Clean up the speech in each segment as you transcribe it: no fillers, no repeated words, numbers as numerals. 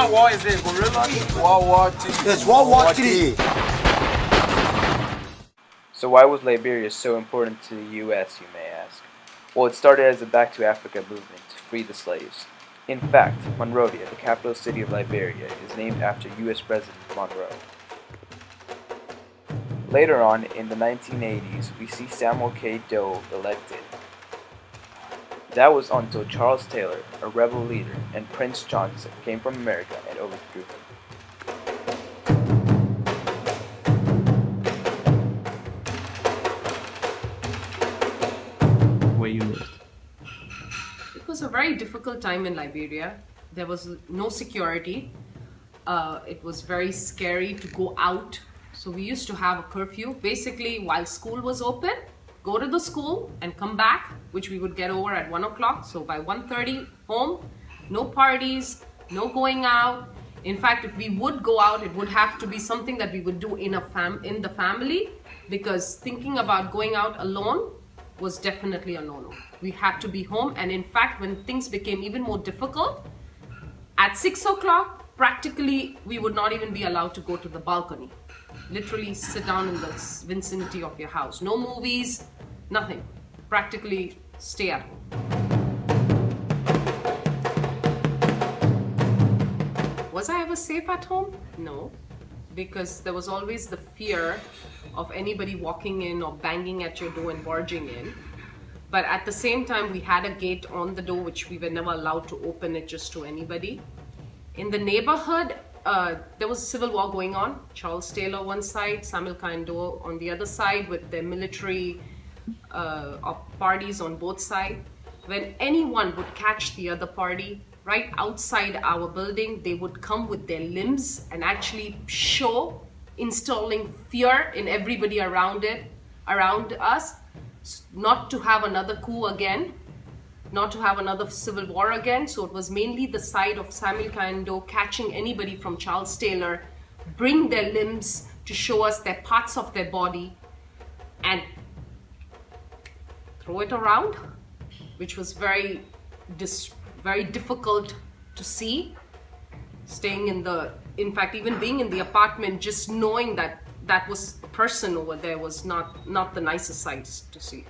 What war is it? Gorilla? World War II. It's World War III. So why was Liberia so important to the US, you may ask? Well, it started as a Back to Africa movement to free the slaves. In fact, Monrovia, the capital city of Liberia, is named after US President Monroe. Later on, in the 1980s, we see Samuel K. Doe elected. That was until Charles Taylor, a rebel leader, and Prince Johnson came from America and overthrew him. Where you lived? It was a very difficult time in Liberia. There was no security. It was very scary to go out. So we used to have a curfew. Basically, while school was open, go to the school and come back, which we would get over at 1 o'clock. So by 1:30, home, no parties, no going out. In fact, if we would go out, it would have to be something that we would do in the family, because thinking about going out alone was definitely a no-no. We had to be home, and in fact, when things became even more difficult, at 6 o'clock, practically, we would not even be allowed to go to the balcony. Literally sit down in the vicinity of your house. No movies, nothing. Practically stay at home. Was I ever safe at home? No, because there was always the fear of anybody walking in or banging at your door and barging in. But at the same time, we had a gate on the door which we were never allowed to open it just to anybody. In the neighborhood, there was a civil war going on. Charles Taylor one side, Samuel Doe on the other side, with their military parties on both sides. When anyone would catch the other party right outside our building, they would come with their limbs and actually show, installing fear in everybody around us, not to have another coup again, not to have another civil war again. So it was mainly the side of Samuel Doe catching anybody from Charles Taylor, bring their limbs to show us their parts of their body and throw it around, which was very difficult to see. Staying in fact, even being in the apartment, just knowing that that was a person over there was not the nicest sight to see.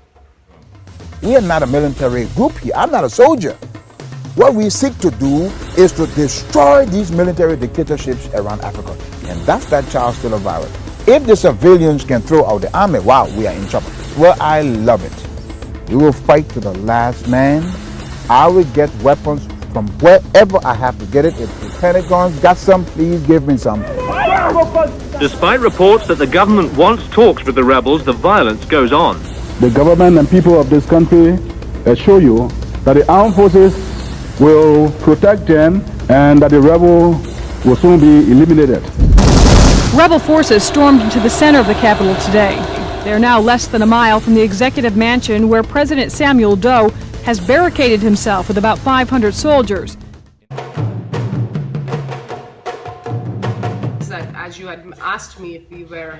We are not a military group here. I'm not a soldier. What we seek to do is to destroy these military dictatorships around Africa. And that's that Charles Taylor virus. If the civilians can throw out the army, wow, we are in trouble. Well, I love it. We will fight to the last man. I will get weapons from wherever I have to get it. If the Pentagon's got some, please give me some. Despite reports that the government wants talks with the rebels, the violence goes on. The government and people of this country assure you that the armed forces will protect them and that the rebel will soon be eliminated. Rebel forces stormed into the center of the capital today. They are now less than a mile from the executive mansion where President Samuel Doe has barricaded himself with about 500 soldiers. As you had asked me if we were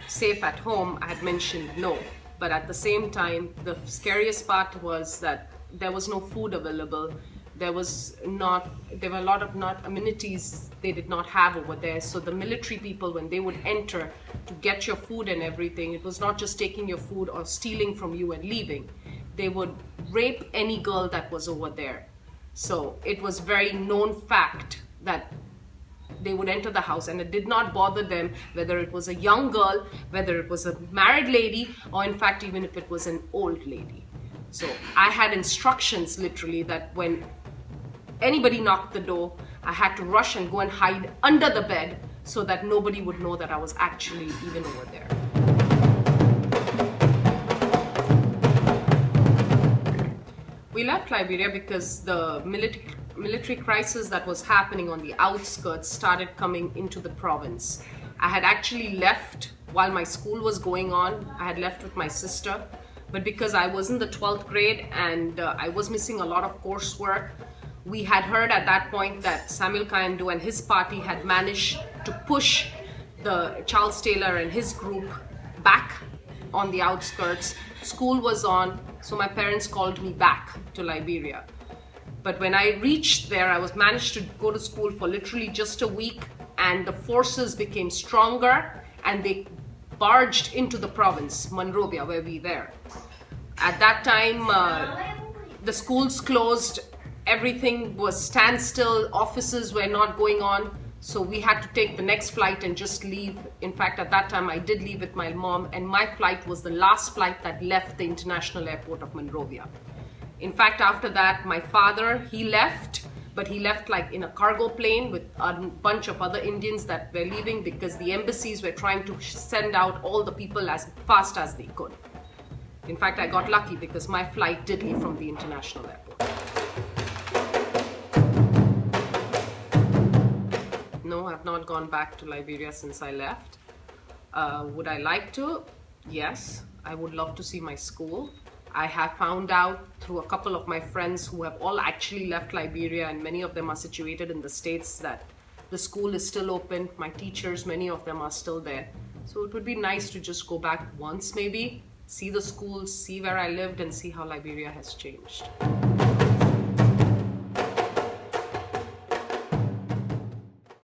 safe at home, I had mentioned no. But at the same time, the scariest part was that there was no food available. There were a lot of amenities they did not have over there. So the military people, when they would enter to get your food and everything, it was not just taking your food or stealing from you and leaving. They would rape any girl that was over there. So it was very known fact that they would enter the house, and it did not bother them whether it was a young girl, whether it was a married lady, or in fact even if it was an old lady. So I had instructions literally that when anybody knocked the door, I had to rush and go and hide under the bed so that nobody would know that I was actually even over there. We left Liberia because the military crisis that was happening on the outskirts started coming into the province. I had actually left while my school was going on. I had left with my sister, but because I was in the 12th grade and I was missing a lot of coursework, we had heard at that point that Samuel Doe and his party had managed to push the Charles Taylor and his group back on the outskirts. School was on, so my parents called me back to Liberia. But when I reached there, I was managed to go to school for literally just a week, and the forces became stronger and they barged into the province, Monrovia, where we were. At that time, the schools closed, everything was standstill, offices were not going on, so we had to take the next flight and just leave. In fact, at that time, I did leave with my mom, and my flight was the last flight that left the international airport of Monrovia. In fact, after that, my father, he left, but he left like in a cargo plane with a bunch of other Indians that were leaving because the embassies were trying to send out all the people as fast as they could. In fact, I got lucky because my flight did leave from the international airport. No, I've not gone back to Liberia since I left. Would I like to? Yes, I would love to see my school. I have found out through a couple of my friends who have all actually left Liberia, and many of them are situated in the States, that the school is still open. My teachers, many of them are still there. So it would be nice to just go back once maybe, see the schools, see where I lived, and see how Liberia has changed.